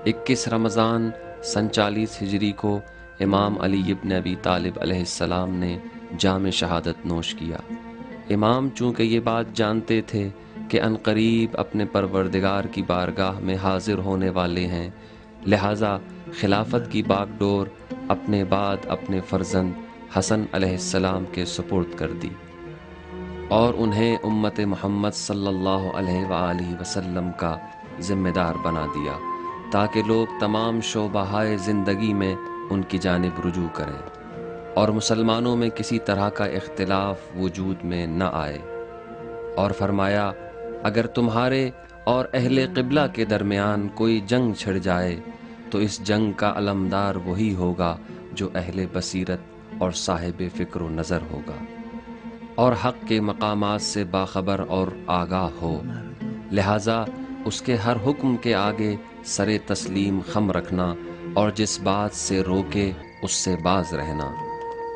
21 رمضان سن 40 ہجری کو امام علی ابن ابی طالب علیہ السلام نے جام شہادت نوش کیا۔ امام چونکہ یہ بات جانتے تھے کہ عنقریب اپنے پروردگار کی بارگاہ میں حاضر ہونے والے ہیں، لہٰذا خلافت کی باغ ڈور اپنے بعد اپنے فرزند حسن علیہ السلام کے سپرد کر دی اور انہیں امت محمد صلی اللہ علیہ وآلہ وسلم کا ذمہ دار بنا دیا تاکہ لوگ تمام شعبۂ زندگی میں ان کی جانب رجوع کریں اور مسلمانوں میں کسی طرح کا اختلاف وجود میں نہ آئے۔ اور فرمایا، اگر تمہارے اور اہل قبلہ کے درمیان کوئی جنگ چھڑ جائے تو اس جنگ کا علمدار وہی ہوگا جو اہل بصیرت اور صاحب فکر و نظر ہوگا اور حق کے مقامات سے باخبر اور آگاہ ہو، لہٰذا اس کے ہر حکم کے آگے سر تسلیم خم رکھنا اور جس بات سے روکے اس سے باز رہنا،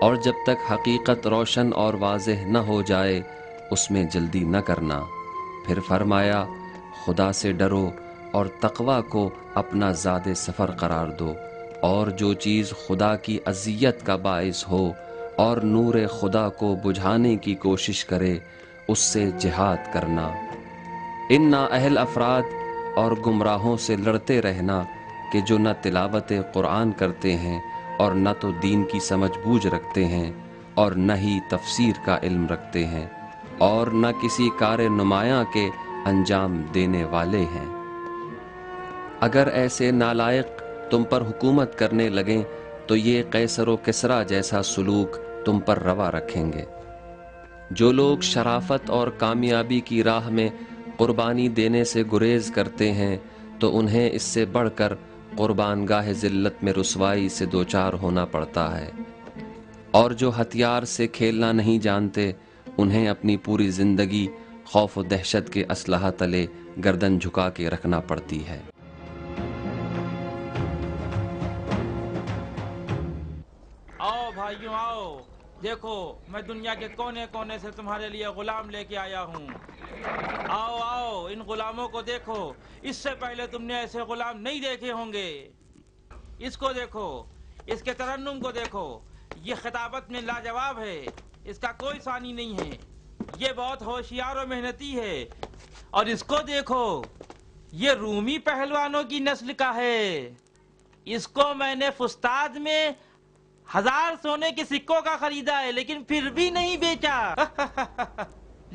اور جب تک حقیقت روشن اور واضح نہ ہو جائے اس میں جلدی نہ کرنا۔ پھر فرمایا، خدا سے ڈرو اور تقوی کو اپنا زاد سفر قرار دو، اور جو چیز خدا کی اذیت کا باعث ہو اور نور خدا کو بجھانے کی کوشش کرے اس سے جہاد کرنا۔ ان نااہل افراد اور گمراہوں سے لڑتے رہنا کہ جو نہ تلاوت قرآن کرتے ہیں اور نہ تو دین کی سمجھ بوجھ رکھتے ہیں اور نہ ہی تفسیر کا علم رکھتے ہیں اور نہ کسی کار نمایاں کے انجام دینے والے ہیں۔ اگر ایسے نالائق تم پر حکومت کرنے لگیں تو یہ قیصر و کسریٰ جیسا سلوک تم پر روا رکھیں گے۔ جو لوگ شرافت اور کامیابی کی راہ میں قربانی دینے سے گریز کرتے ہیں تو انہیں اس سے بڑھ کر قربان گاہ ذلت میں رسوائی سے دوچار ہونا پڑتا ہے، اور جو ہتھیار سے کھیلنا نہیں جانتے انہیں اپنی پوری زندگی خوف و دہشت کے اسلحہ تلے گردن جھکا کے رکھنا پڑتی ہے۔ آؤ بھائیوں آؤ، دیکھو میں دنیا کے کونے کونے سے تمہارے لیے غلام لے کے آیا ہوں۔ آؤ آؤ، ان غلاموں کو دیکھو، اس سے پہلے تم نے ایسے غلام نہیں دیکھے ہوں گے۔ اس کو دیکھو، اس کے ترنم کو دیکھو، یہ خطابت میں لاجواب ہے، اس کا کوئی ثانی نہیں ہے، یہ بہت ہوشیار و محنتی ہے۔ اور اس کو دیکھو، یہ رومی پہلوانوں کی نسل کا ہے، اس کو میں نے فستاد میں 1000 سونے کے سکوں کا خریدا ہے لیکن پھر بھی نہیں بیچا۔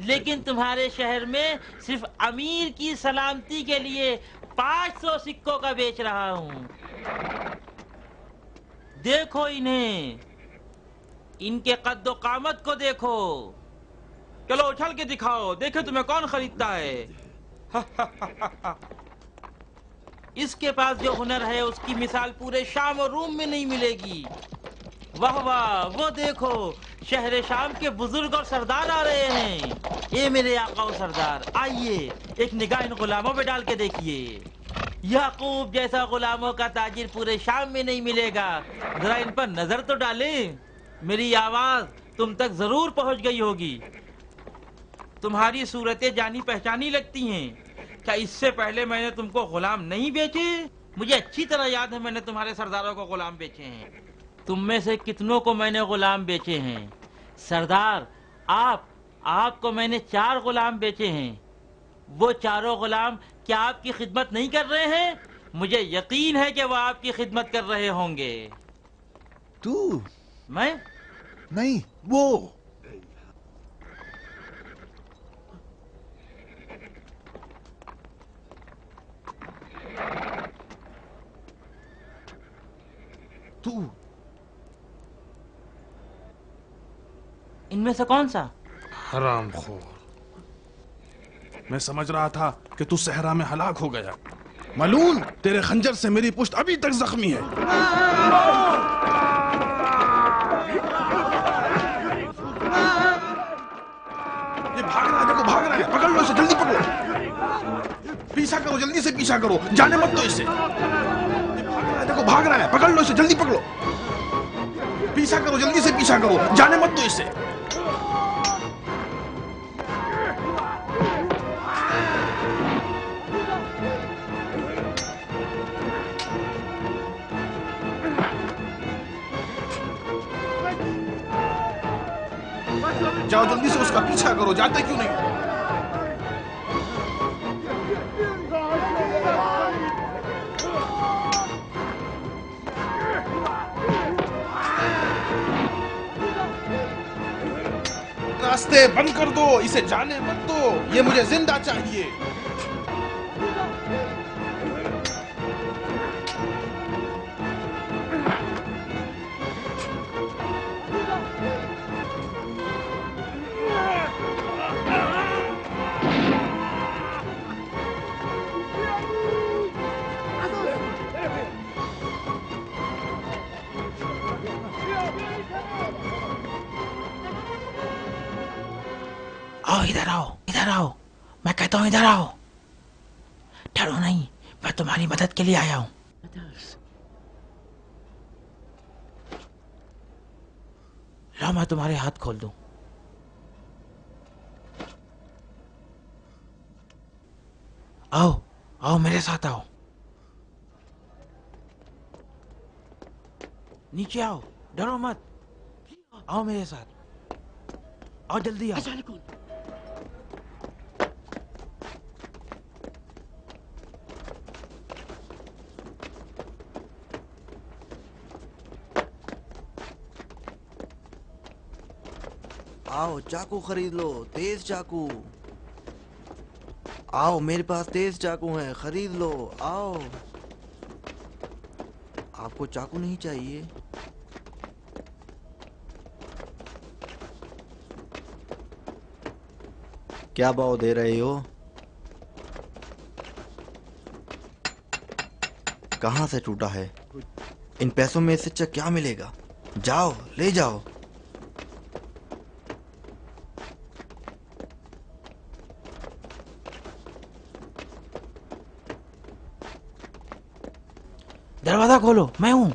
لیکن تمہارے شہر میں صرف امیر کی سلامتی کے لیے 500 سکوں کا بیچ رہا ہوں۔ دیکھو انہیں، ان کے قد و قامت کو دیکھو، چلو اچھل کے دکھاؤ، دیکھو تمہیں کون خریدتا ہے۔ اس کے پاس جو ہنر ہے اس کی مثال پورے شام اور روم میں نہیں ملے گی۔ واہ واہ، وہ دیکھو شہر شام کے بزرگ اور سردار آ رہے ہیں۔ اے میرے آقا و سردار، آئیے ایک نگاہ ان غلاموں پہ ڈال کے دیکھیے۔ یعقوب جیسا غلاموں کا تاجر پورے شام میں نہیں ملے گا، ذرا ان پر نظر تو ڈالیں، میری آواز تم تک ضرور پہنچ گئی ہوگی۔ تمہاری صورتیں جانی پہچانی لگتی ہیں، کیا اس سے پہلے میں نے تم کو غلام نہیں بیچے؟ مجھے اچھی طرح یاد ہے میں نے تمہارے سرداروں کو غلام بیچے ہیں۔ تم میں سے کتنوں کو میں نے غلام بیچے ہیں؟ سردار، آپ کو میں نے 4 غلام بیچے ہیں۔ وہ چاروں غلام کیا آپ کی خدمت نہیں کر رہے ہیں؟ مجھے یقین ہے کہ وہ آپ کی خدمت کر رہے ہوں گے۔ تو؟ میں؟ نہیں، وہ۔ تو ان میں سے کون سا؟ حرام خور، میں سمجھ رہا تھا کہ تو صحرا میں ہلاک ہو گیا۔ ملعون، تیرے خنجر سے میری پشت ابھی تک زخمی ہے۔ یہ بھاگ رہا ہے، دیکھو بھاگ رہا ہے، پکڑ لو اسے، جلدی پکڑو، پیچھا کرو، جلدی سے پیچھا کرو، جانے مت دو اسے۔ یہ بھاگ رہا ہے، دیکھو بھاگ رہا ہے، پکڑ لو اسے، جلدی پکڑو، پیچھا کرو، جلدی سے پیچھا کرو، جانے مت دو اسے۔ جاؤ جلدی سے اس کا پیچھا کرو، جاتے کیوں نہیں؟ راستے بند کر دو، اسے جانے مت دو، یہ مجھے زندہ چاہیے۔ آؤ ادھر آؤ، ادھر آؤ، میں کہتا ہوں ادھر آؤ، ڈرو نہیں، میں تمہاری مدد کے لیے آیا ہوں۔ لاؤ میں تمہارے ہاتھ کھول دوں۔ آؤ آؤ میرے ساتھ آؤ، نیچے آؤ، ڈرو مت، آؤ میرے ساتھ، آؤ جلدی آؤ۔ آؤ چاقو خرید لو، تیز چاقو، آؤ میرے پاس تیز چاقو ہیں، خرید لو، آؤ۔ آپ کو چاقو نہیں چاہیے؟ کیا بھاؤ دے رہے ہو؟ کہاں سے ٹوٹا ہے؟ ان پیسوں میں اس سے اچھا کیا ملے گا؟ جاؤ لے جاؤ۔ دروازہ کھولو، میں ہوں۔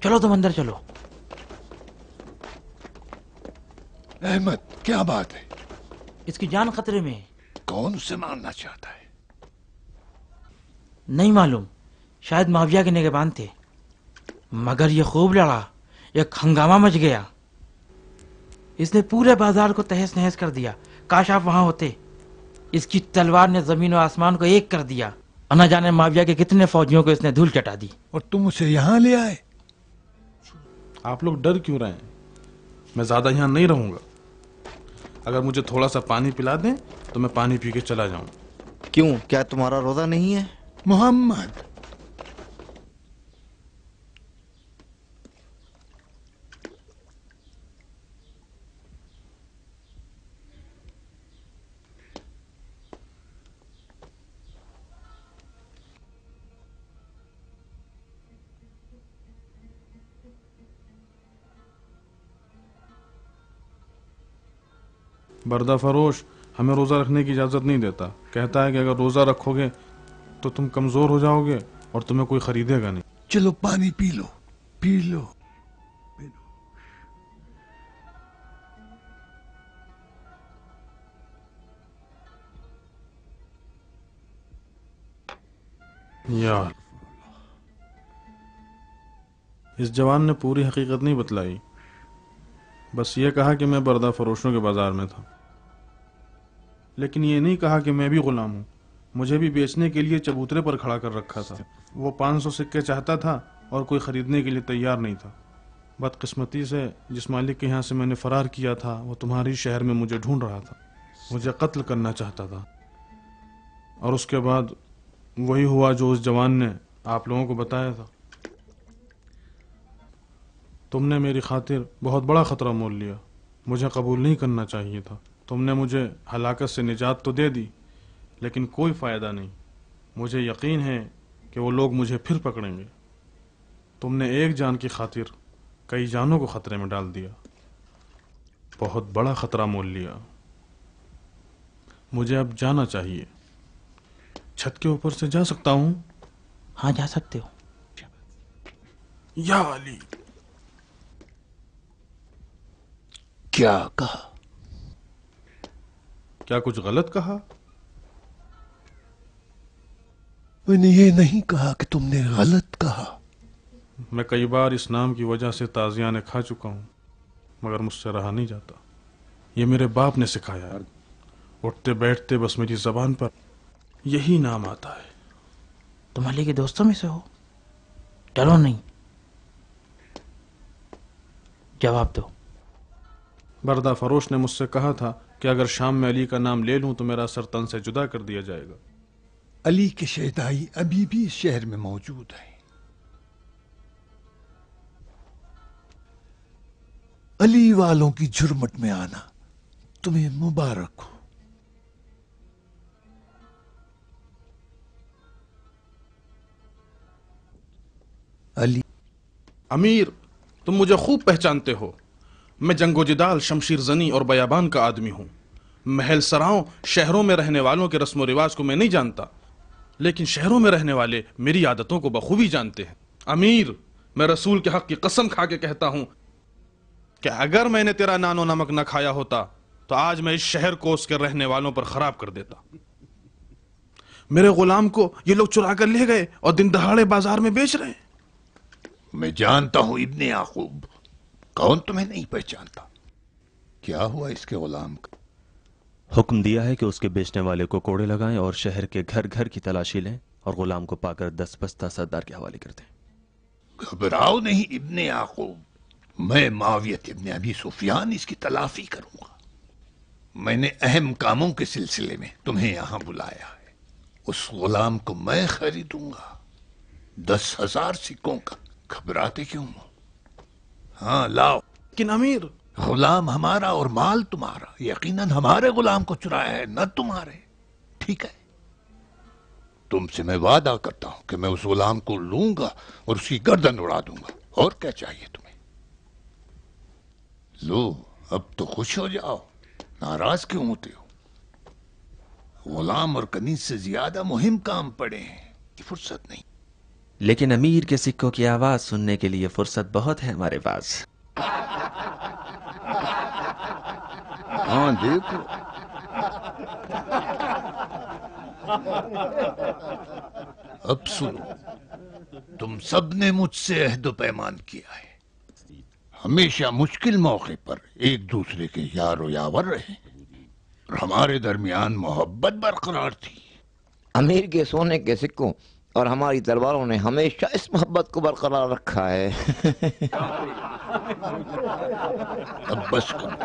چلو تم اندر چلو۔ احمد کیا بات ہے؟ اس کی جان خطرے میں ہے۔ کون اسے مارنا چاہتا ہے؟ نہیں معلوم، شاید معاویہ کے نگہبان تھے، مگر یہ خوب لڑا، ایک ہنگامہ مچ گیا، اس نے پورے بازار کو تہس نہس کر دیا۔ کاش آپ وہاں ہوتے، اس کی تلوار نے زمین و آسمان کو ایک کر دیا، نہ جانے معاویہ کے کتنے فوجیوں کو اس نے دھول چٹا دی۔ اور تم اسے یہاں لے آئے؟ آپ لوگ ڈر کیوں رہے ہیں؟ میں زیادہ یہاں نہیں رہوں گا، اگر مجھے تھوڑا سا پانی پلا دیں تو میں پانی پی کے چلا جاؤں۔ کیوں، کیا تمہارا روزہ نہیں ہے؟ محمد بردہ فروش ہمیں روزہ رکھنے کی اجازت نہیں دیتا، کہتا ہے کہ اگر روزہ رکھو گے تو تم کمزور ہو جاؤ گے اور تمہیں کوئی خریدے گا نہیں۔ چلو پانی پی لو، پی لو۔ یار اس جوان نے پوری حقیقت نہیں بتلائی، بس یہ کہا کہ میں بردہ فروشوں کے بازار میں تھا، لیکن یہ نہیں کہا کہ میں بھی غلام ہوں، مجھے بھی بیچنے کے لیے چبوترے پر کھڑا کر رکھا تھا۔ وہ 500 سکے چاہتا تھا اور کوئی خریدنے کے لیے تیار نہیں تھا۔ بدقسمتی سے جس مالک کے یہاں سے میں نے فرار کیا تھا وہ تمہاری شہر میں مجھے ڈھونڈ رہا تھا، مجھے قتل کرنا چاہتا تھا، اور اس کے بعد وہی ہوا جو اس جوان نے آپ لوگوں کو بتایا تھا۔ تم نے میری خاطر بہت بڑا خطرہ مول لیا، مجھے قبول نہیں کرنا چاہیے تھا۔ تم نے مجھے ہلاکت سے نجات تو دے دی، لیکن کوئی فائدہ نہیں، مجھے یقین ہے کہ وہ لوگ مجھے پھر پکڑیں گے۔ تم نے ایک جان کی خاطر کئی جانوں کو خطرے میں ڈال دیا، بہت بڑا خطرہ مول لیا۔ مجھے اب جانا چاہیے، چھت کے اوپر سے جا سکتا ہوں؟ ہاں جا سکتے ہو۔ یا علی! کیا کہا؟ کیا کچھ غلط کہا؟ میں نے یہ نہیں کہا کہ تم نے غلط کہا، मैं कई बार इस नाम की वजह से ताजियाने खा चुका हूँ, मगर मुझसे रहा नहीं जाता। ये मेरे बाप ने सिखाया है। उठते बैठते बस मेरी जबान पर यही नाम आता है। तुम अली के दोस्तों में से हो? डरो नहीं, जवाब दो। बरदा फरोश ने मुझसे कहा था कि अगर शाम में अली का नाम ले लूं तो मेरा सर तन से जुदा कर दिया जाएगा। अली के शहदाई अभी भी इस शहर में मौजूद हैं। अली वालों की झुरमुट में आना तुम्हें मुबारक हो। अली। अमीर, तुम मुझे खूब पहचानते हो। मैं जंगो जिदाल, शमशीर जनी और बयाबान का आदमी हूँ। महल सराओं, शहरों में रहने वालों के रस्म रिवाज को मैं नहीं जानता, लेकिन शहरों में रहने वाले मेरी आदतों को बखूबी जानते हैं। अमीर, मैं रसूल के हक की कसम खा के कहता हूँ कि अगर मैंने तेरा नानो नमक न खाया होता तो आज मैं इस शहर को उसके रहने वालों पर खराब कर देता। मेरे गुलाम को ये लोग चुरा कर ले गए और दिन दहाड़े बाजार में बेच रहे हैं। मैं जानता हूं इब्ने याकूब, कौन तुम्हें नहीं पहचानता। क्या हुआ इसके गुलाम का? हुक्म दिया है कि उसके बेचने वाले को कोड़े लगाएं और शहर के घर घर की तलाशी लें और गुलाम को पाकर 10 बस्ता सरदार के हवाले कर दें। घबराओ नहीं इब्ने याकूब, मैं मावियत इब्ने अबी सुफियान इसकी तलाफी करूंगा। मैंने अहम कामों के सिलसिले में तुम्हें यहां बुलाया है। उस गुलाम को मैं खरीदूंगा 10,000 सिक्कों का। घबराते क्यों हो? हाँ लाओ। लेकिन अमीर, गुलाम हमारा और माल तुम्हारा। यकीनन हमारे गुलाम को चुराया है, न तुम्हारे। ठीक है, तुमसे मैं वादा करता हूं कि मैं उस गुलाम को लूंगा और उसकी गर्दन उड़ा दूंगा। और क्या चाहिए तुम्हें? लो, अब तो खुश हो जाओ, नाराज क्यों होते हो? गुलाम और कनीज से ज्यादा मुहिम काम पड़े हैं, फुर्सत नहीं। लेकिन अमीर के सिक्कों की आवाज सुनने के लिए फुर्सत बहुत है हमारे पास। हाँ देखो, अब सुनो, तुम सब ने मुझसे अहद पैमान किया है हमेशा मुश्किल मौके पर एक दूसरे के यारो यावर रहे और हमारे दरमियान मोहब्बत बरकरार थी। अमीर के सोने के सिक्कों और हमारी तलवारों ने हमेशा इस मोहब्बत को बरकरार रखा है। अब बस करो,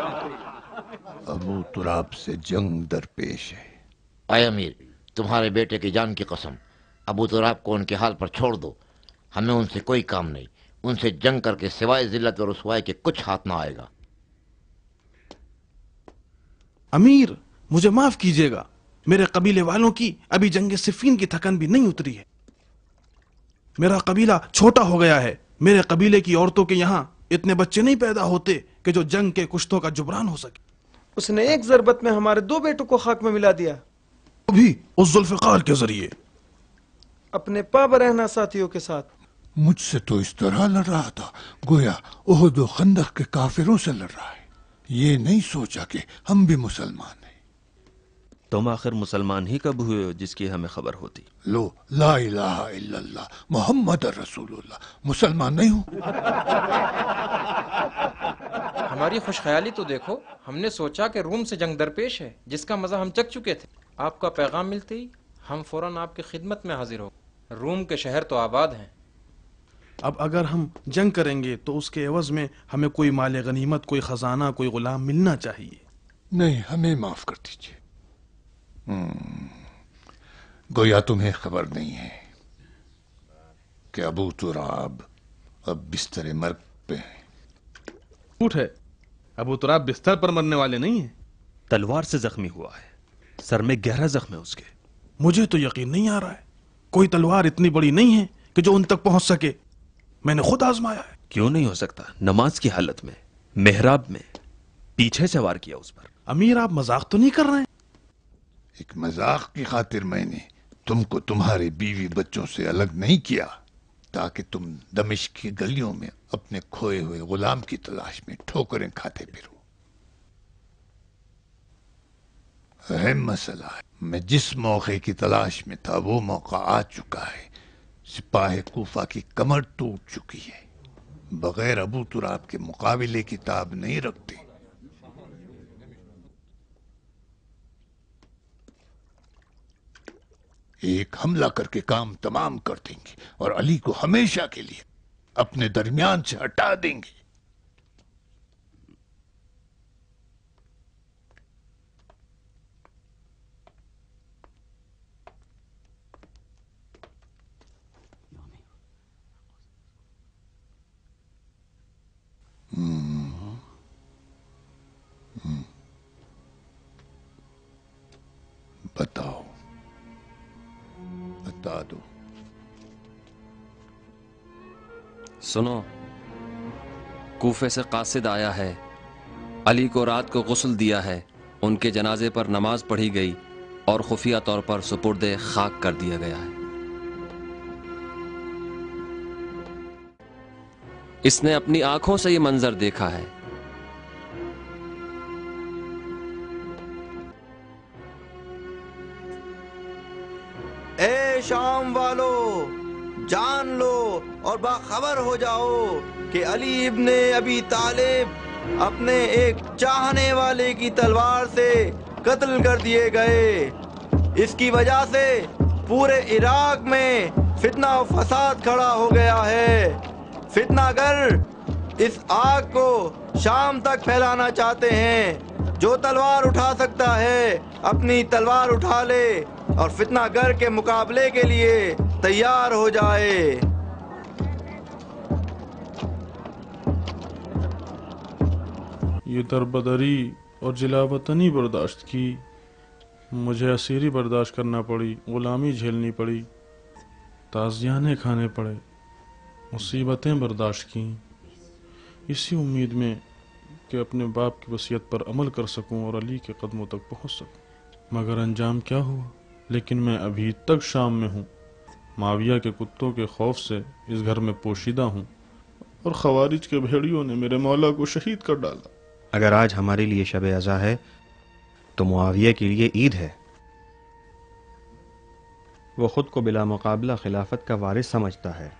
अबू तुराब से जंग दरपेश है। आए अमीर, तुम्हारे बेटे की जान की कसम, अबू तुराब को उनके हाल पर छोड़ दो। हमें उनसे कोई काम नहीं। उनसे जंग करके सिवाय जिल्लत और रुसवाई के कुछ हाथ ना आएगा। अमीर, मुझे माफ कीजिएगा, मेरे कबीले वालों की अभी जंग सिफीन की थकन भी नहीं उतरी है। मेरा कबीला छोटा हो गया है। मेरे कबीले की औरतों के यहाँ इतने बच्चे नहीं पैदा होते कि जो जंग के कुश्तों का जुबरान हो सके। उसने एक ज़रबत में हमारे 2 बेटों को खाक में मिला दिया, भी उस जुल्फ़िकार के जरिए। अपने पाबरहना साथियों के साथ। मुझसे तो इस तरह लड़ रहा था गोया ओहद व खंदक के काफिरों से लड़ रहा है। ये नहीं सोचा कि हम भी मुसलमान हैं। तुम आखिर मुसलमान ही कब हुए हो जिसकी हमें खबर होती? लो, ला इलाहा इल्लल्लाह मोहम्मद रसूलुल्लाह, मुसलमान नहीं हूं। हमारी खुशख्याली तो देखो, हमने सोचा कि रूम से जंग दरपेश है जिसका मजा हम चख चुके थे। आपका पैगाम मिलते ही हम फौरन आपकी खिदमत में हाजिर हो। रूम के शहर तो आबाद हैं। अब अगर हम जंग करेंगे तो उसके एवज में हमें कोई माल गनीमत, कोई खजाना, कोई गुलाम मिलना चाहिए। नहीं, हमें माफ कर दीजिए। गोया तुम्हें खबर नहीं है कि अबू तुराब अब बिस्तर मर्ग पे है। झूठ है, अबू तुराब बिस्तर पर मरने वाले नहीं हैं। तलवार से जख्मी हुआ है, सर में गहरा जख्म है उसके। मुझे तो यकीन नहीं आ रहा है। कोई तलवार इतनी बड़ी नहीं है कि जो उन तक पहुंच सके। मैंने खुद आजमाया है। क्यों नहीं हो सकता? नमाज की हालत में मेहराब में पीछे से वार किया उस पर। अमीर, आप मजाक तो नहीं कर रहे हैं? एक मजाक की खातिर मैंने तुमको तुम्हारे बीवी बच्चों से अलग नहीं किया ताकि तुम दमिश्क की गलियों में अपने खोए हुए गुलाम की तलाश में ठोकरें खाते फिरो। अहम मसला है, मैं जिस मौके की तलाश में था वो मौका आ चुका है। सिपाह कूफा की कमर टूट चुकी है, बगैर अबू तुराब के मुकाबले की ताब नहीं रखते। एक हमला करके काम तमाम कर देंगे और अली को हमेशा के लिए अपने दरमियान से हटा देंगे। बताओ, बता दो। सुनो, कूफे से कासिद आया है, अली को रात को गुस्ल दिया है, उनके जनाजे पर नमाज पढ़ी गई और खुफिया तौर पर सुपुर्दे खाक कर दिया गया है। इसने अपनी आंखों से ये मंजर देखा है। ए शाम वालो, जान लो और बाखबर हो जाओ कि अली इब्ने अबी तालिब अपने एक चाहने वाले की तलवार से कत्ल कर दिए गए। इसकी वजह से पूरे इराक में फितना और फसाद खड़ा हो गया है। फितनागर इस आग को शाम तक फैलाना चाहते हैं। जो तलवार उठा सकता है अपनी तलवार उठा ले और फितनागर के मुकाबले के लिए तैयार हो जाए। ये दरबदरी और जिलावतनी बर्दाश्त की, मुझे असीरी बर्दाश्त करना पड़ी, गुलामी झेलनी पड़ी, ताज़ियाने खाने पड़े, मुसीबतें बर्दाश्त की, इसी उम्मीद में कि अपने बाप की वसीयत पर अमल कर सकूं और अली के कदमों तक पहुंच सकूं। मगर अंजाम क्या हुआ? लेकिन मैं अभी तक शाम में हूँ, माविया के कुत्तों के खौफ से इस घर में पोशीदा हूँ और खवारिज के भेड़ियों ने मेरे मौला को शहीद कर डाला। अगर आज हमारे लिए शब अज़ा है तो मुआविया के लिए ईद है। वो खुद को बिला मुकाबला खिलाफत का वारिस समझता है।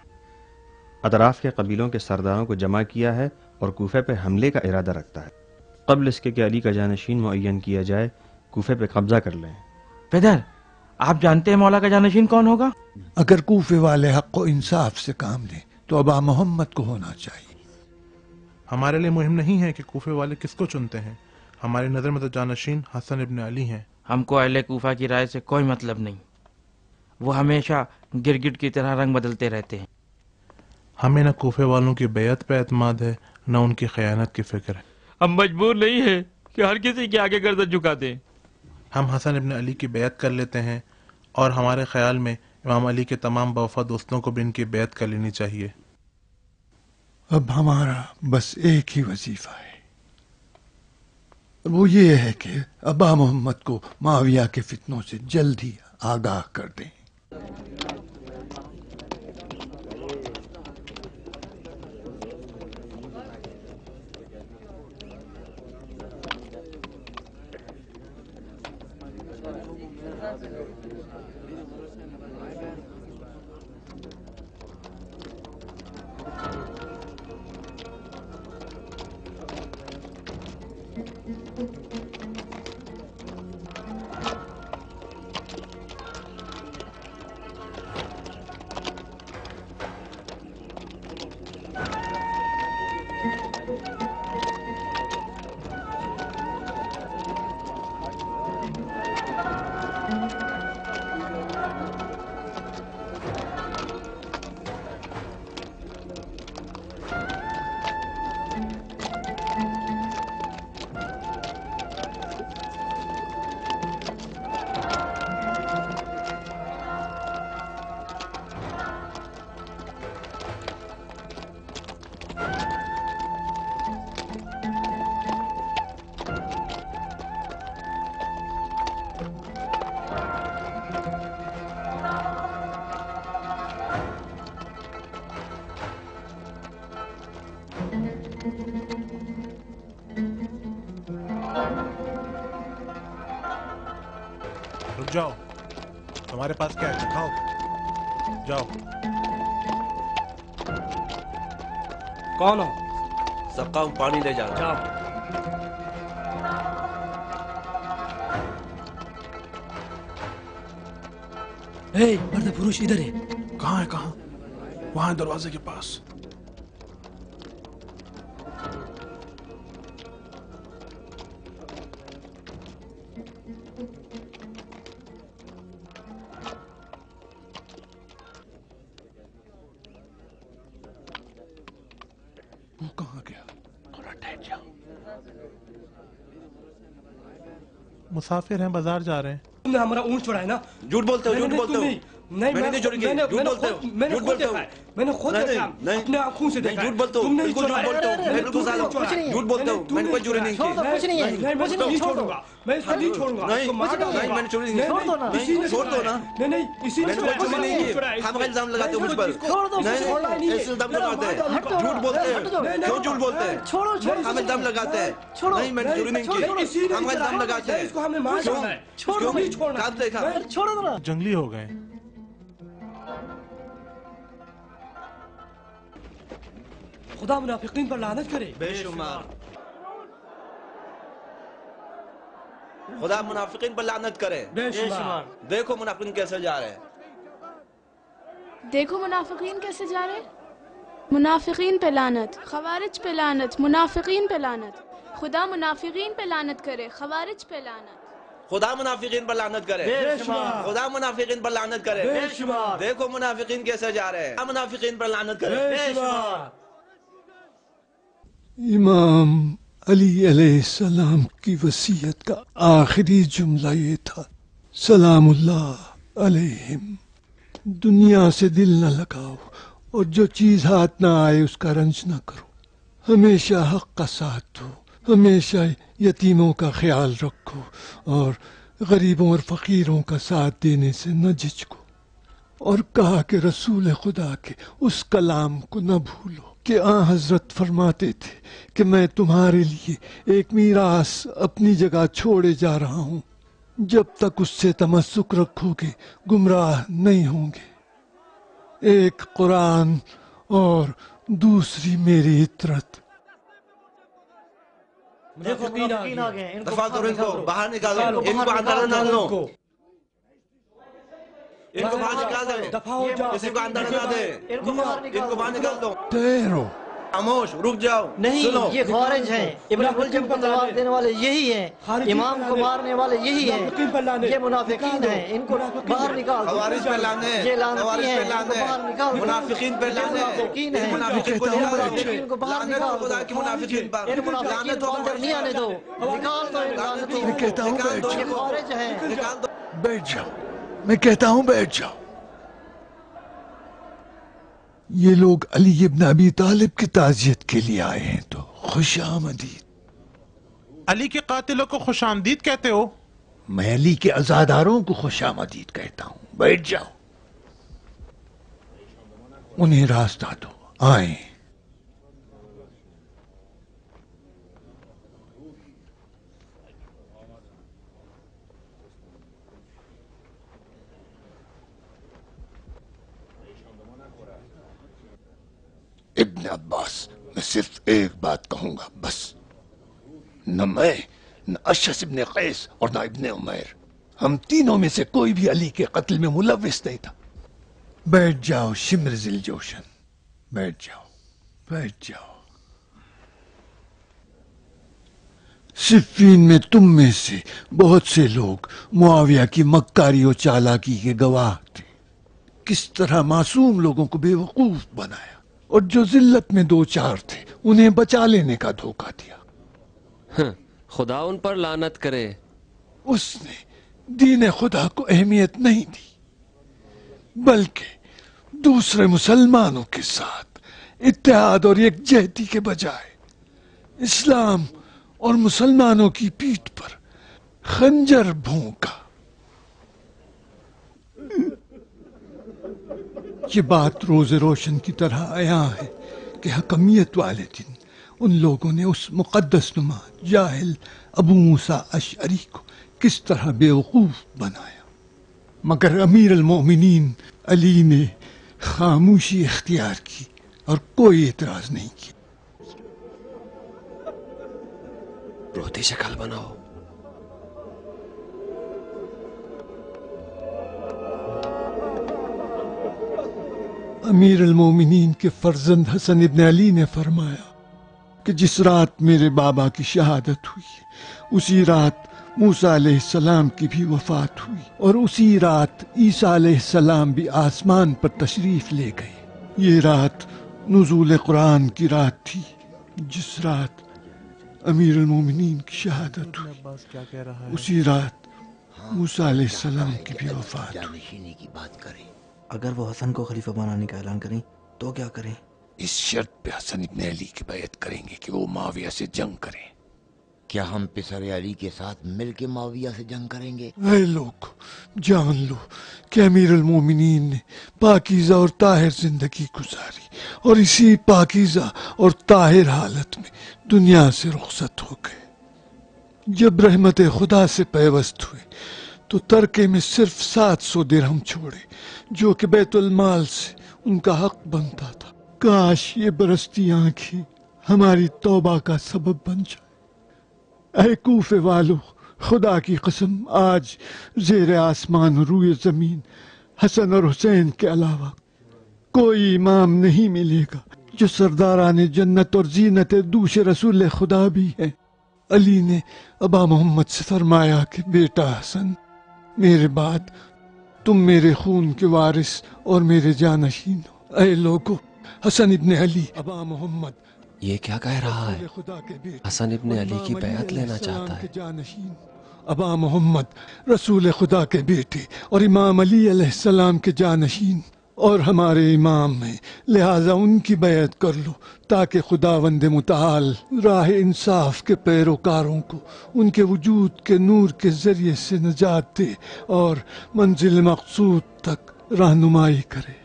अतराफ के कबीलों के सरदारों को जमा किया है और कूफे पे हमले का इरादा रखता है। कबल इसके कि अली का जानशीन मुअय्यन किया जाए, कूफे पे कब्जा कर लें। पेदर, आप जानते हैं मौला का जानशीन कौन होगा? अगर कूफे वाले हक को इंसाफ से काम लें तो अबा मोहम्मद को होना चाहिए। हमारे लिए मुहिम नहीं है कि कूफे वाले किसको चुनते हैं। हमारी नज़र में तो जानशीन हसन इब्न अली हैं। हमको अहले कूफा की राय से कोई मतलब नहीं। वो हमेशा गिरगिट की तरह रंग बदलते रहते हैं। हमें न कूफे वालों की बेयत पे एतमाद है, न उनकी खयानत की फिक्र है। हम मजबूर नहीं है कि हर किसी के आगे गर्दन झुका दें। हम हसन इब्न अली की बेयत कर लेते हैं और हमारे ख्याल में इमाम अली के तमाम वफा दोस्तों को भी इनकी बेयत कर लेनी चाहिए। अब हमारा बस एक ही वजीफा है, वो ये है कि अबा मोहम्मद को माविया के फितनों से जल्द ही आगाह कर दें। रुक जाओ, तुम्हारे पास क्या है? दिखाओ, जाओ। کون ہو؟ سقا ہوں، پانی لے جانا۔ جاؤ۔ مرد پروش ادھر ہے۔ کہاں ہے؟ کہاں؟ وہاں دروازے کے پاس۔ وہ کہاں گیا؟ تھوڑا ٹھہر جاؤ۔ مسافر ہیں، بازار جا رہے ہیں۔ تم نے ہمارا اونٹ چڑھا ہے نا؟ جھوٹ بولتے ہو، جھوٹ بولتے ہو۔ نہیں، میں نہیں چوری کی، جھوٹ بولتے ہو، جھوٹ بولتے ہو۔ میں نے خود دیکھا، اپنے آنکھوں سے دیکھا۔ جھوٹ بولتے ہو، بالکل جھوٹ بولتے ہو، بالکل جھوٹ بولتے ہو۔ میں نے کوئی چوری نہیں کی۔ کچھ نہیں ہے، میں نہیں چھوڑوں گا، میں اس کو نہیں چھوڑوں گا۔ نہیں، میں نے چوری نہیں کی۔ چھوڑ دو نا، چھوڑ دو نا۔ نہیں، اسی نے کوئی چوری نہیں کی۔ ہم الزام لگاتے ہو مجھ پر۔ نہیں، ایسے الزام لگاتے ہیں، جھوٹ بولتے ہیں۔ کیوں جھوٹ بولتے ہیں؟ ہم الزام لگاتے ہیں۔ نہیں، میں نے چوری نہیں کی۔ ہم الزام لگاتے ہیں۔ کیوں؟ کب دیکھا؟ جنگلی ہو گئے۔ خدا منافقین پر لعنت کرے۔ بے شمار۔ خدا منافقین پر لعنت کرے۔ بے شمار۔ دیکھو منافقین کیسے جا رہے ہیں۔ دیکھو منافقین کیسے جا رہے ہیں۔ منافقین پہ لعنت، خوارج پہ لعنت، منافقین پہ لعنت۔ خدا منافقین پہ لعنت کرے، خوارج پہ لعنت۔ خدا منافقین پر لعنت کرے۔ خدا منافقین پر لعنت کرے۔ دیکھو منافقین کیسے جا رہے ہیں۔ منافقین پر لعنت کرے۔ امام علی علیہ السلام کی وصیت کا آخری جملہ یہ تھا، سلام اللہ علیہم، دنیا سے دل نہ لگاؤ اور جو چیز ہاتھ نہ آئے اس کا رنج نہ کرو، ہمیشہ حق کا ساتھ دو، ہمیشہ یتیموں کا خیال رکھو اور غریبوں اور فقیروں کا ساتھ دینے سے نہ جھجکو، اور کہا کہ رسول خدا کے اس کلام کو نہ بھولو کہ حضرت فرماتے تھے کہ میں تمہارے لیے ایک میراث اپنی جگہ چھوڑے جا رہا ہوں، جب تک اس سے تمسک رکھو گے گمراہ نہیں ہوں گے، ایک قرآن اور دوسری میری اطرت۔ دفاع کرو ان کو، باہر نکالو ان کو، اندر نہ لو، ان کو باہر نکال دے، کسی کو اندر نہ دے، ان کو باہر نکال دو۔ ٹھہرو، خاموش، رک جاؤ۔ نہیں، یہ خوارج ہیں، ابن ملجم کو تلوار دینے والے یہی ہیں، امام کو مارنے والے یہی ہیں، یہ منافقین ہیں، ان کو باہر نکال دو۔ خوارج پہ لانے، یہ لعنتی ہیں، ان کو باہر نکال دو۔ منافقین پہ لانے، منافقین کو باہر نکال دو۔ خدا کی منافقین پر ان منافقین کو اندر نہیں آنے دو، نکال دو ان لعنتوں میں کہتا ہوں بیٹھ کو، یہ جاؤ، خوارج ہیں۔ بیٹھ جاؤ، میں کہتا ہوں بیٹھ جاؤ۔ یہ لوگ علی ابن ابی طالب کی تعزیت کے لیے آئے ہیں تو خوش آمدید۔ علی کے قاتلوں کو خوش آمدید کہتے ہو؟ میں علی کے عزاداروں کو خوش آمدید کہتا ہوں، بیٹھ جاؤ، انہیں راستہ دو، آئیں۔ ابن عباس، میں صرف ایک بات کہوں گا بس، نہ میں، نہ اشعث ابن قیس اور نہ ابن عمیر، ہم تینوں میں سے کوئی بھی علی کے قتل میں ملوث نہیں تھا۔ بیٹھ جاؤ شمر ذی الجوشن، بیٹھ جاؤ، بیٹھ جاؤ۔ صفین میں تم میں سے بہت سے لوگ معاویہ کی مکاری و چالاکی کے گواہ تھے، کس طرح معصوم لوگوں کو بے وقوف بنایا اور جو ذلت میں دو چار تھے انہیں بچا لینے کا دھوکہ دیا۔ خدا ان پر لعنت کرے۔ اس نے دین خدا کو اہمیت نہیں دی، بلکہ دوسرے مسلمانوں کے ساتھ اتحاد اور یکجہتی کے بجائے اسلام اور مسلمانوں کی پیٹھ پر خنجر بھونکا۔ یہ بات روز روشن کی طرح عیاں ہے کہ حکمیت والے دن ان لوگوں نے اس مقدس نما جاہل ابو موسیٰ اشعری کو کس طرح بیوقوف بنایا، مگر امیر المومنین علی نے خاموشی اختیار کی اور کوئی اعتراض نہیں کیا۔ रोती शक्ल बनाओ। अमीर अल मोमिनीन के फर्जंद हसन इब्न अली ने फरमाया कि जिस रात मेरे बाबा की शहादत हुई उसी रात मूसा अलैहिस्सलाम की भी वफात हुई और उसी रात ईसा अलैहिस्सलाम भी आसमान पर तशरीफ ले गए। ये रात नुज़ूल कुरान की रात थी, जिस रात अमीर अल मोमिनीन की शहादत हुई उसी रात मूसा अलैहिस्सलाम की भी वफात हुई। की बात करें, अगर वो हसन को खलीफा बनाने का ऐलान करें तो क्या करें? इस शर्त पे हसन इब्न अली की बैत करेंगे कि वो माविया से जंग करें। क्या हम पिसर अली के साथ मिलके माविया से जंग करेंगे? ऐ लोग, जान लो कि अमीर अल मोमिनीन ने पाकीज़ा और ताहिर जिंदगी गुजारी और इसी पाकीज़ा और ताहिर हालत में दुनिया से रुखसत हो गए। जब रहमत खुदा से पैवस्त हुए तो तरके में सिर्फ 700 दिरहम छोड़े, जो कि बैतुल माल से उनका हक बनता था। काश ये बरसती आंखें हमारी तौबा का सबब बन जाए। ऐ कूफे वालों, खुदा की कसम आज जेर आसमान और रूए जमीन हसन और हुसैन के अलावा कोई इमाम नहीं मिलेगा जो सरदारान जन्नत और जीनत दूश रसूल खुदा भी है। अली ने अबा मोहम्मद से फरमाया कि बेटा हसन, मेरे बाद तुम मेरे खून के वारिस और मेरे जानशीन हो। ऐ लोगो, हसन इब्न अली अबा मोहम्मद ये क्या कह रहा है? हसन इब्न अली की बैत लेना चाहता है। अबा मोहम्मद रसूल खुदा के बेटे और इमाम अली अलैहिस्सलाम के जानशीन और हमारे इमाम हैं, लिहाजा उनकी बैत कर लो ताकि खुदावंद मुताल राह इंसाफ के पैरोकारों को उनके वजूद के नूर के जरिए से निजात दे और मंजिल मकसूद तक रहनुमाई करे।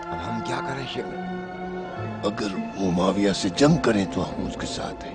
अब हम क्या करें शेख? अगर वो माविया से जंग करें तो हम उसके साथ हैं।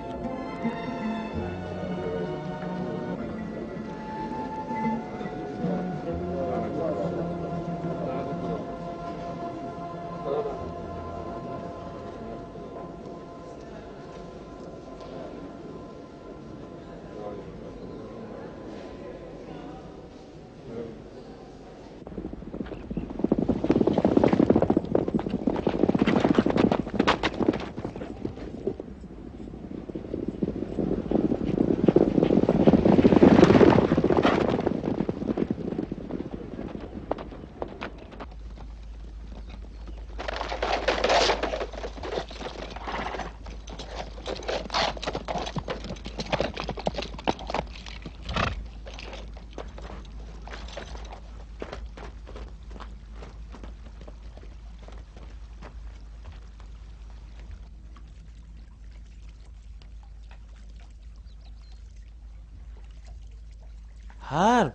हार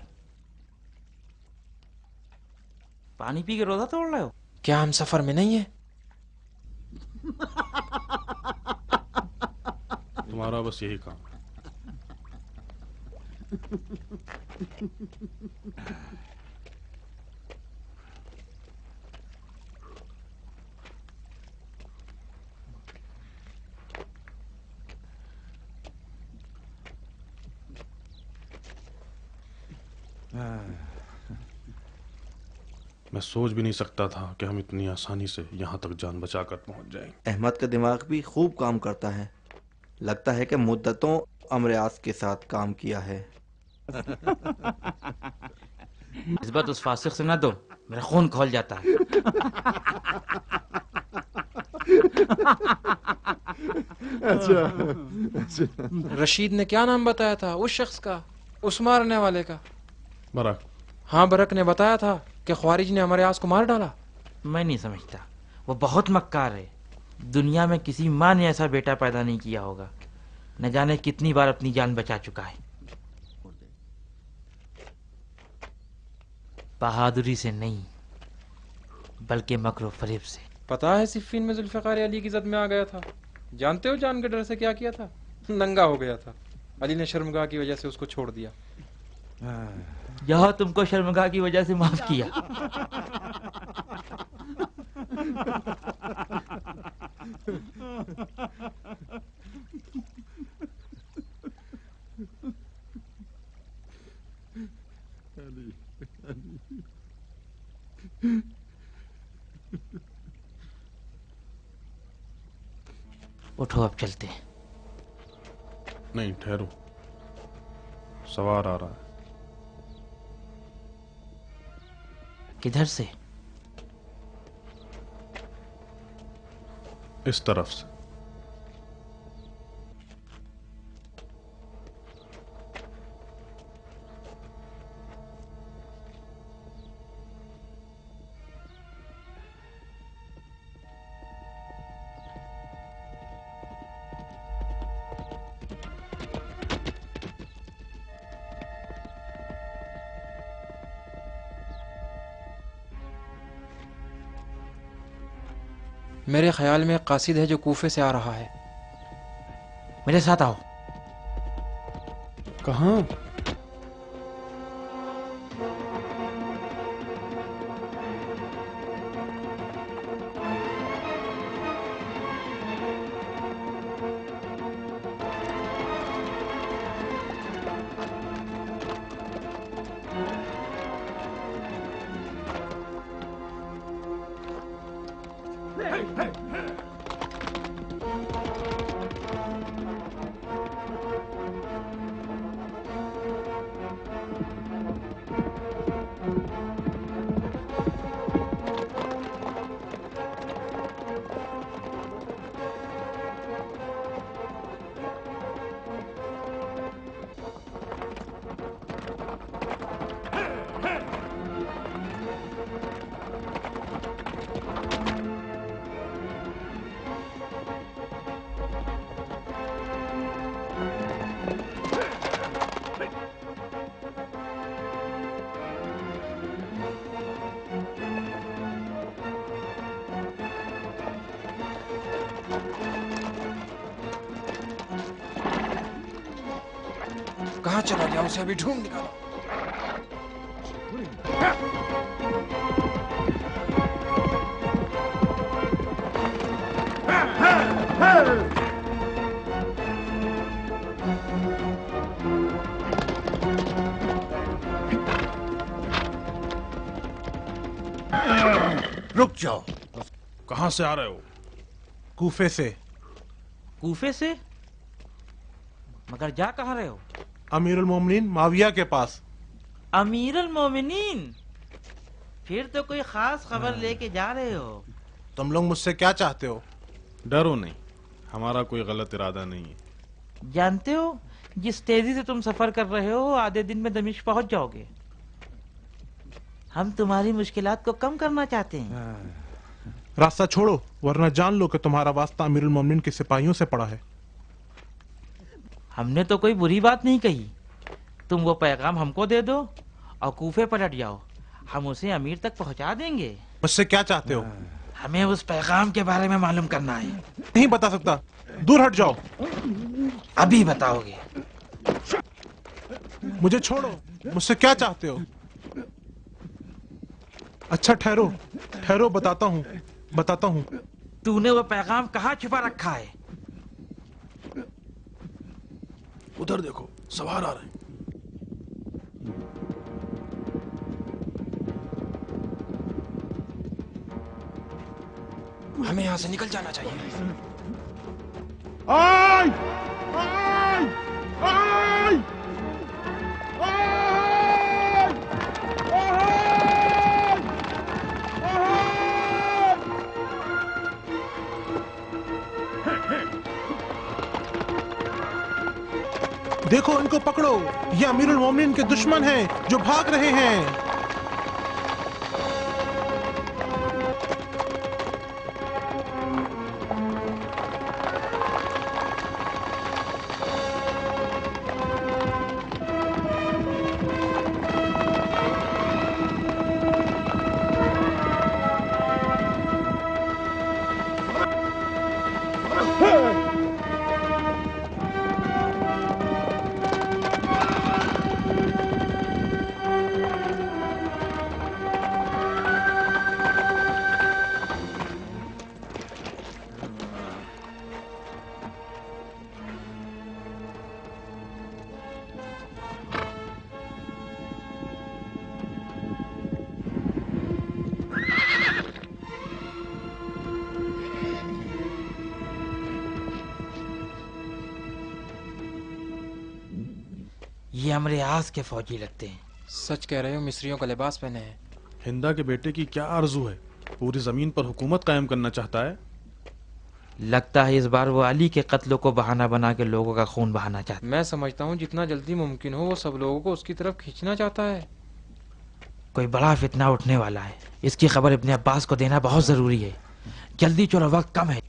पानी पी के रोजा तोड़ रहे हो? क्या हम सफर में नहीं है? तुम्हारा बस यही काम है। मैं सोच भी नहीं सकता था कि हम इतनी आसानी से यहाँ तक जान बचाकर पहुँच जाएंगे। अहमद का दिमाग भी खूब काम करता है। लगता है कि मुद्दतों अमराज के साथ काम किया है। इस बात उस फासिक से ना दो, मेरा खून खौल जाता है। अच्छा। रशीद ने क्या नाम बताया था उस शख्स का, उस मारने वाले का? बरक। हाँ, बरक ने बताया था कि ख्वारिज ने अमराज को मार डाला। मैं नहीं समझता, वो बहुत मक्कार है। दुनिया में किसी माँ ने ऐसा बेटा पैदा नहीं किया होगा। न जाने कितनी बार अपनी जान बचा चुका है। बहादुरी से नहीं बल्कि मकरो फरेब से। पता है सिफ़ीन में जुल्फ़िकार अली की ज़द में आ गया था। जानते हो जान के डर से क्या किया था? नंगा हो गया था। علی نے شرمگاہ کی وجہ سے اس کو چھوڑ دیا. یہاں تم کو شرمگاہ کی وجہ سے معاف کیا. اٹھو اب چلتے ہیں. نہیں ٹھہرو، سوار آ رہا ہے. کدھر سے؟ اس طرف سے. میرے خیال میں ایک قاصد ہے جو کوفے سے آ رہا ہے. میرے ساتھ آؤ. کہاں؟ کہاں چلا گیا؟ اسے ابھی ڈھونڈ نکالو. رک جاؤ. کہاں سے آ رہے ہو؟ کوفے سے. کوفے سے؟ مگر جا کہاں رہے ہو؟ امیر المومنین معاویہ کے پاس. امیر المومنین؟ پھر تو کوئی خاص خبر لے کے جا رہے ہو. تم لوگ مجھ سے کیا چاہتے ہو؟ ڈرو نہیں، ہمارا کوئی غلط ارادہ نہیں ہے. جانتے ہو جس تیزی سے تم سفر کر رہے ہو آدھے دن میں دمشق پہنچ جاؤ گے. ہم تمہاری مشکلات کو کم کرنا چاہتے ہیں. راستہ چھوڑو ورنہ جان لو کہ تمہارا واسطہ امیر المومنین کے سپاہیوں سے پڑا ہے. ہم نے تو کوئی بری بات نہیں کہی. تم وہ پیغام ہم کو دے دو اور کوفے پلٹ جاؤ، ہم اسے امیر تک پہنچا دیں گے. مجھ سے کیا چاہتے ہو؟ ہمیں اس پیغام کے بارے میں معلوم کرنا ہے. نہیں بتا سکتا، دور ہٹ جاؤ. ابھی بتاؤ گے. مجھے چھوڑو، مجھ سے کیا چاہتے ہو؟ اچھا ٹھہرو ٹھہرو، بتاتا ہوں. تو نے وہ پیغام کہاں چھپا رکھا ہے؟ ادھر دیکھو، سوار آ رہے ہیں. ہمیں یہاں سے نکل جانا چاہیے. آئی آئی آئی دیکھو ان کو پکڑو، یہ امیر المومنین کے دشمن ہیں جو بھاگ رہے ہیں. हमरे आस के फौजी लगते हैं। सच कह रहे हो, मिस्रियों का लिबास पहने हैं। हिंदा के बेटे की क्या आरजू है? पूरी जमीन पर हुकूमत कायम करना चाहता है। लगता है इस बार वो अली के कत्ल को बहाना बना के लोगों का खून बहाना चाहता है। मैं समझता हूँ जितना जल्दी मुमकिन हो वो सब लोगों को उसकी तरफ खींचना चाहता है। कोई बड़ा फितना उठने वाला है, इसकी खबर इब्ने अब्बास को देना बहुत जरूरी है। जल्दी चलो, वक्त कम है।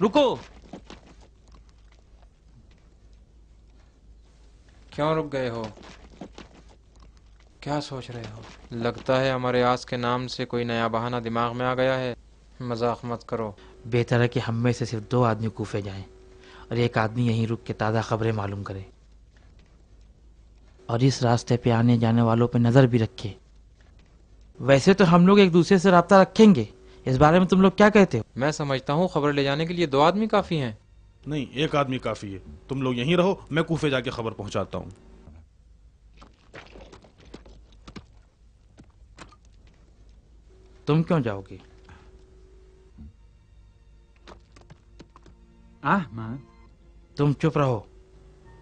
रुको। क्यों रुक गए हो? क्या सोच रहे हो? लगता है हमारे आस के नाम से कोई नया बहाना दिमाग में आ गया है। मजाक मत करो। बेहतर है कि हम में से सिर्फ 2 आदमी कूफे जाएं और एक आदमी यहीं रुक के ताज़ा खबरें मालूम करे और इस रास्ते पे आने जाने वालों पे नज़र भी रखे। वैसे तो हम लोग एक दूसरे से राब्ता रखेंगे, इस बारे में तुम लोग क्या कहते हो? मैं समझता हूँ खबर ले जाने के लिए 2 आदमी काफी हैं। नहीं, 1 आदमी काफी है। तुम लोग यहीं रहो, मैं कूफे जाके खबर पहुंचाता हूँ। तुम क्यों जाओगे? तुम चुप रहो।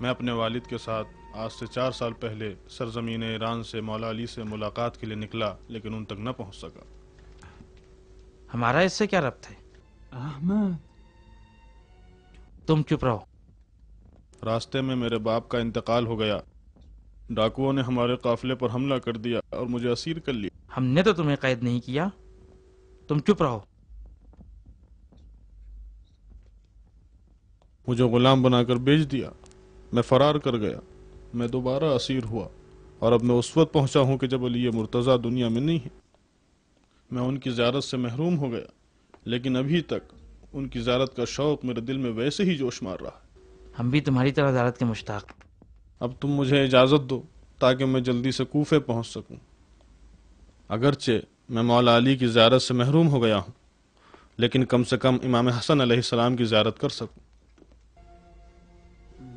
मैं अपने वालिद के साथ आज से 4 साल पहले सरजमीन ईरान से मौला अली से मुलाकात के लिए निकला, लेकिन उन तक न पहुंच सका। हमारा इससे क्या रब्त है? तुम चुप रहो। रास्ते में मेरे बाप का इंतकाल हो गया। डाकुओं ने हमारे काफिले पर हमला कर दिया और मुझे असीर कर लिया। हमने तो तुम्हें कैद नहीं किया, तुम चुप रहो। मुझे गुलाम बनाकर बेच दिया। मैं फरार कर गया। मैं दोबारा असीर हुआ और अब मैं उस वक्त पहुंचा हूं कि जब अली मुर्तज़ा दुनिया में नहीं है। मैं उनकी ज़ियारत से महरूम हो गया, लेकिन अभी तक उनकी ज़ियारत का शौक मेरे दिल में वैसे ही जोश मार रहा है। हम भी तुम्हारी तरह ज़ियारत के मुश्ताक। अब तुम मुझे इजाज़त दो ताकि मैं जल्दी से कूफे पहुंच सकूं। अगरचे मैं मौला अली की ज़ियारत से महरूम हो गया हूं, लेकिन कम से कम इमाम हसन अलैहिस्सलाम की ज़ियारत कर सकूं।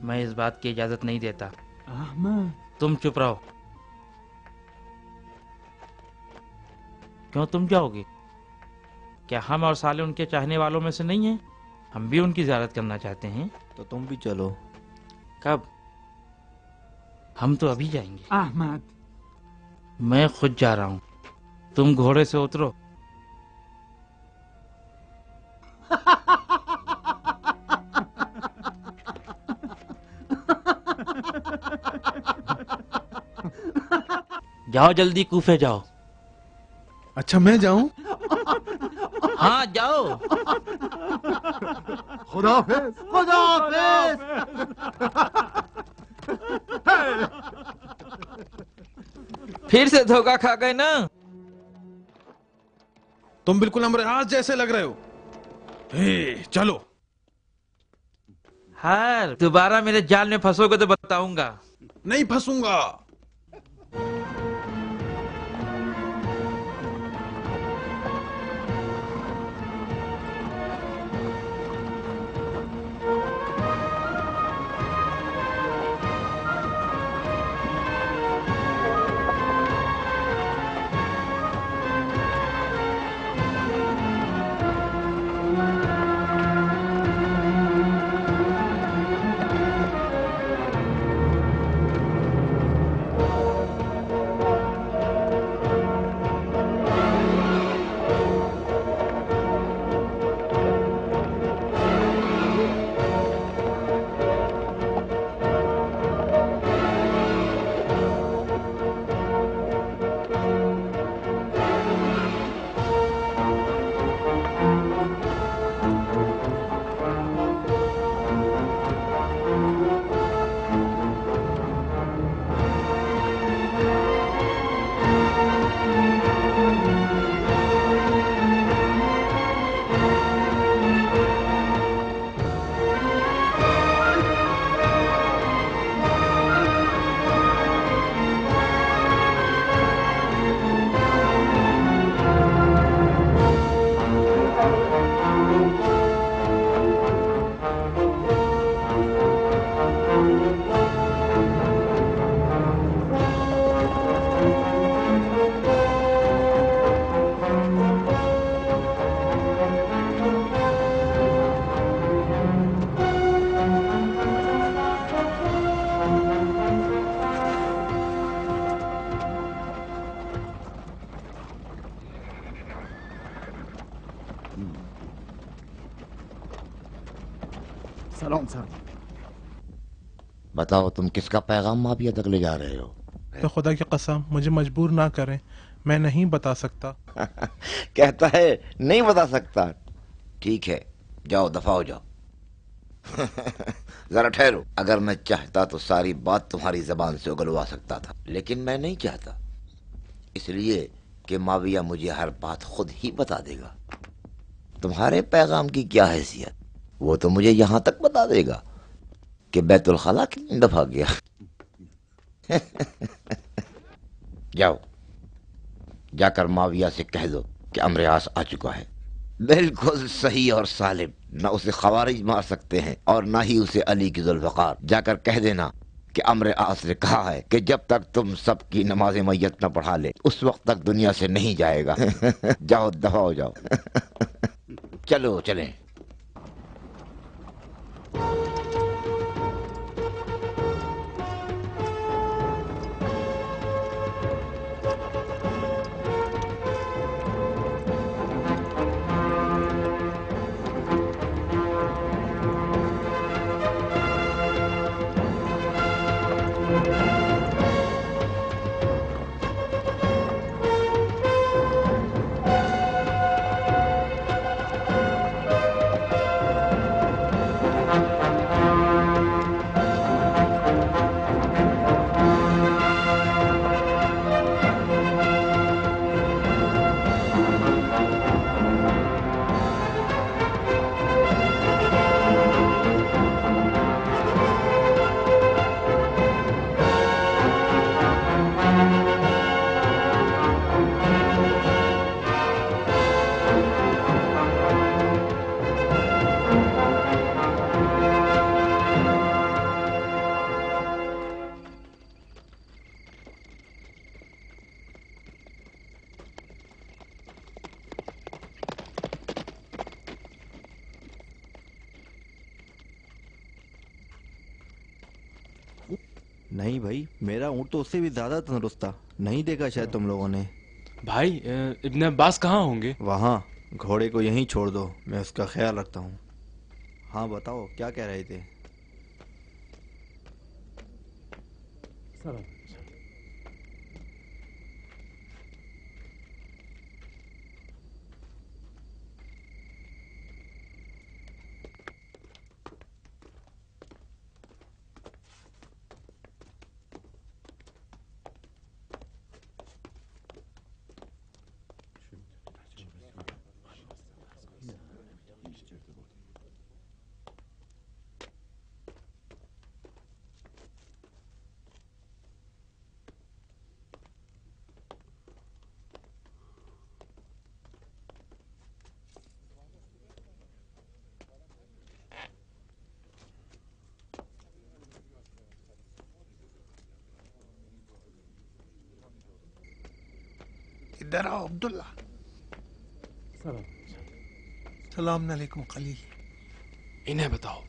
मैं इस बात की इजाज़त नहीं देता। तुम चुप रहो। क्यों तुम जाओगे? क्या हम और साले उनके चाहने वालों में से नहीं हैं? हम भी उनकी ज़ियारत करना चाहते हैं। तो तुम भी चलो। कब? हम तो अभी जाएंगे। मैं खुद जा रहा हूं, तुम घोड़े से उतरो। जाओ जल्दी, कूफे जाओ। अच्छा मैं जाऊं? हाँ जाओ। खुदा हाफिज। खुदा हाफिज। फिर से धोखा खा गए ना? तुम बिल्कुल अमर आज जैसे लग रहे हो। चलो। हार दोबारा मेरे जाल में फंसोगे तो बताऊंगा। नहीं फंसूंगा। سلام سر. بتاؤ تم کس کا پیغام مافیا تک لے جا رہے ہو؟ تو خدا کی قسم مجھے مجبور نہ کریں، میں نہیں بتا سکتا. کہتا ہے نہیں بتا سکتا. ٹھیک ہے جاؤ دفع ہو جاؤ. ذرا ٹھہرو، اگر میں چاہتا تو ساری بات تمہاری زبان سے اگلوا سکتا تھا، لیکن میں نہیں چاہتا، اس لیے کہ معاویہ مجھے ہر بات خود ہی بتا دے گا. تمہارے پیغام کی کیا حیثیت، وہ تو مجھے یہاں تک بتا دے گا کہ بیت الخلا کتنی دفعہ گیا. جاؤ جا کر معاویہ سے کہہ دو کہ امر عاص آ چکا ہے. بالکل صحیح اور سالم. نہ اسے خوارج مار سکتے ہیں اور نہ ہی اسے علی کی ذوالفقار. جا کر کہہ دینا کہ امر عاص نے کہا ہے کہ جب تک تم سب کی نماز میت نہ پڑھا لے اس وقت تک دنیا سے نہیں جائے گا. جاؤ دفع ہو جاؤ. چلو چلیں. نہیں بھائی، میرا اونٹ تو اس سے بھی زیادہ تندرست تھا. نہیں دیکھا شاید تم لوگوں نے. بھائی ابن عباس کہاں ہوں گے؟ وہاں. گھوڑے کو یہیں چھوڑ دو، میں اس کا خیال رکھتا ہوں. ہاں بتاؤ کیا کہہ رہے تھے؟ ادھر آؤ عبداللہ. سلام علیکم خلیل. انہیں بتاؤ.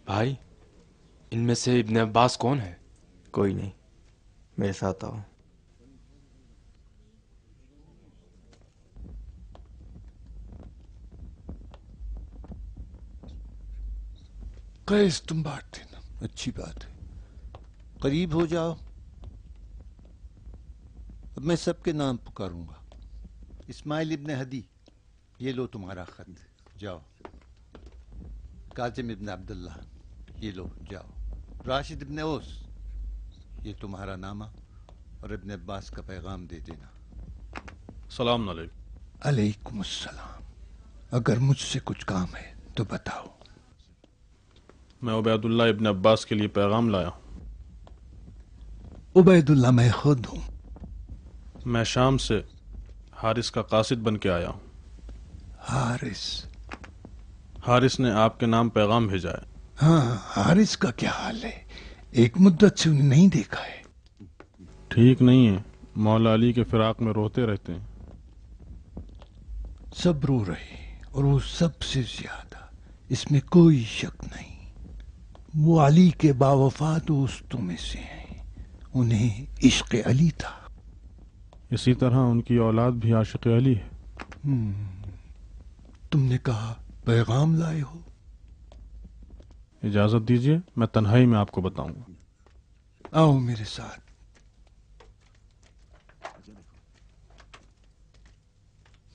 بھائی ان میں سے ابن عباس کون ہے؟ کوئی نہیں، میرے ساتھ آؤ. قیس تم بانٹتے نا، اچھی بات ہے. قریب ہو جاؤ. اب میں سب کے نام پکاروں گا. اسماعیل ابن ہدی، یہ لو تمہارا خط، جاؤ. قاسم ابن عبداللہ، یہ لو جاؤ. راشد ابن اوس، یہ تمہارا نامہ اور ابن عباس کا پیغام دے دینا. السلام علیکم. علیکم السلام. اگر مجھ سے کچھ کام ہے تو بتاؤ. میں عبید اللہ ابن عباس کے لیے پیغام لایا ہوں. عبید اللہ میں خود ہوں. میں شام سے حارث کا قاصد بن کے آیا ہوں. حارث نے آپ کے نام پیغام بھیجا ہے. ہاں، حارث کا کیا حال ہے؟ ایک مدت سے انہیں نہیں دیکھا ہے. ٹھیک نہیں ہے، مولا علی کے فراق میں روتے رہتے ہیں. सब रो रहे और वो सबसे ज्यादा, इसमें कोई शक नहीं। वो अली के बावफा दोस्तों में से हैं, उन्हें इश्क अली था। इसी तरह उनकी औलाद भी आशिक अली है। तुमने कहा पैगाम लाए हो? इजाजत दीजिए, मैं तन्हाई में आपको बताऊंगा। आओ मेरे साथ।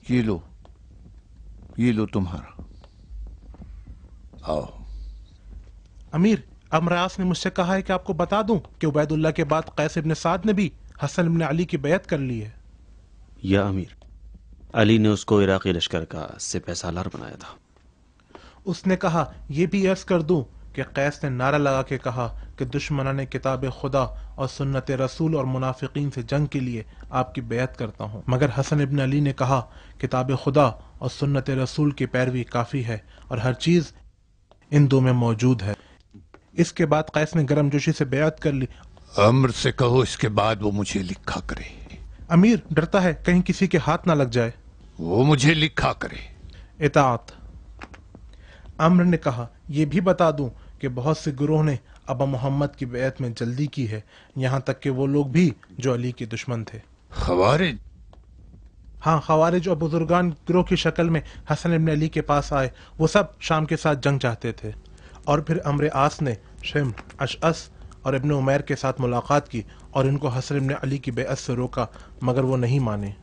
ये लो तुम्हारा। आओ। अमीर, अमरास ने मुझसे कहा है कि आपको बता दूं कि उबैदुल्लाह के बाद कैस इब्न साद ने भी हसन इब्न अली की बैत कर ली है। या अमीर, अली ने उसको इराकी लश्कर का सिपह सालार बनाया था। उसने कहा यह भी अर्ज कर दूं कि कैस ने नारा लगा के कहा कि दुश्मनाने किताब खुदा और सुन्नत रसूल और मुनाफिकीन से जंग के लिए आपकी बैत करता हूं। मगर हसन इब्न अली ने कहा किताब खुदा और सुन्नत रसूल की पैरवी काफी है और हर चीज इन दो में मौजूद है। इसके बाद कैस ने गर्मजोशी से बैत कर ली। अम्र से कहो इसके बाद वो मुझे लिखा करे। अमीर डरता है कहीं किसी के हाथ ना लग जाए। वो मुझे लिखा करे। इताअत। अम्र ने कहा यह भी बता दूं कि बहुत से गिरोह ने अबा मोहम्मद की बैत में जल्दी की है, यहाँ तक कि वो लोग भी जो अली के दुश्मन थे। खवारिज? हाँ, खवारिज और बुजुर्गान गिरोह की शक्ल में हसन इब्न अली के पास आए। वो सब शाम के साथ जंग चाहते थे। और फिर अम्र आस ने शिम, अशअस और इब्न उमैर के साथ मुलाकात की और इनको हसन इब्न अली की बैत से रोका, मगर वो नहीं माने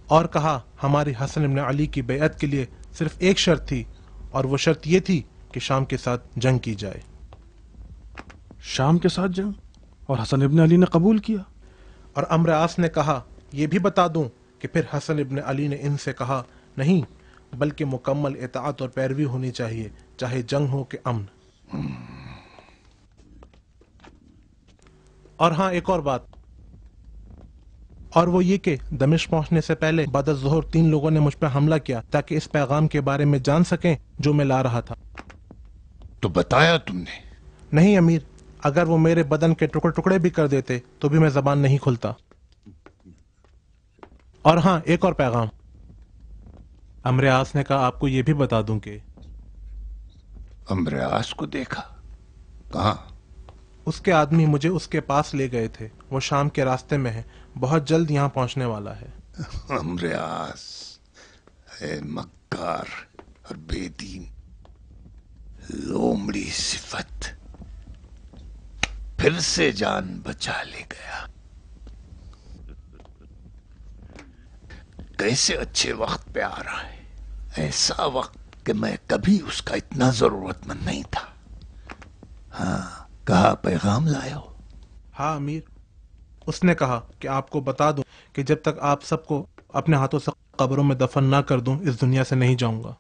और कहा हमारी हसन इब्न अली की बैत के लिए सिर्फ एक शर्त थी और वो शर्त ये थी कि शाम के साथ जंग की जाए। शाम के साथ जंग? और हसन इब्न अली ने कबूल किया? और अम्र आस ने कहा यह भी बता दूं कि फिर हसन इब्न अली ने इनसे कहा नहीं, बल्कि मुकम्मल इताअत और पैरवी होनी चाहिए, चाहे जंग हो कि अमन। और हाँ, एक और बात, और वो ये कि दमिश्क पहुंचने से पहले बाद ज़ोहर 3 लोगों ने मुझ पर हमला किया ताकि इस पैगाम के बारे में जान सकें जो मैं ला रहा था। तो बताया तुमने? नहीं अमीर, अगर वो मेरे बदन के टुकड़े टुकड़े भी कर देते तो भी मैं जबान नहीं खुलता। और हाँ, एक और पैगाम। अम्र आस ने कहा आपको ये भी बता दूं कि अम्र आस को देखा? कहाँ? उसके आदमी मुझे उसके पास ले गए थे। वो शाम के रास्ते में है, बहुत जल्द यहाँ पहुंचने वाला है। अम्र आस है मक्कार और बेदीन, लोमड़ी सिफत, फिर से जान बचा ले गया। कैसे अच्छे वक्त पे आ रहा है, ऐसा वक्त कि मैं कभी उसका इतना जरूरतमंद नहीं था। हाँ, कहा पैगाम लाया हो? हाँ अमीर, उसने कहा कि आपको बता दूं कि जब तक आप सबको अपने हाथों से कब्रों में दफन ना कर दूं इस दुनिया से नहीं जाऊंगा।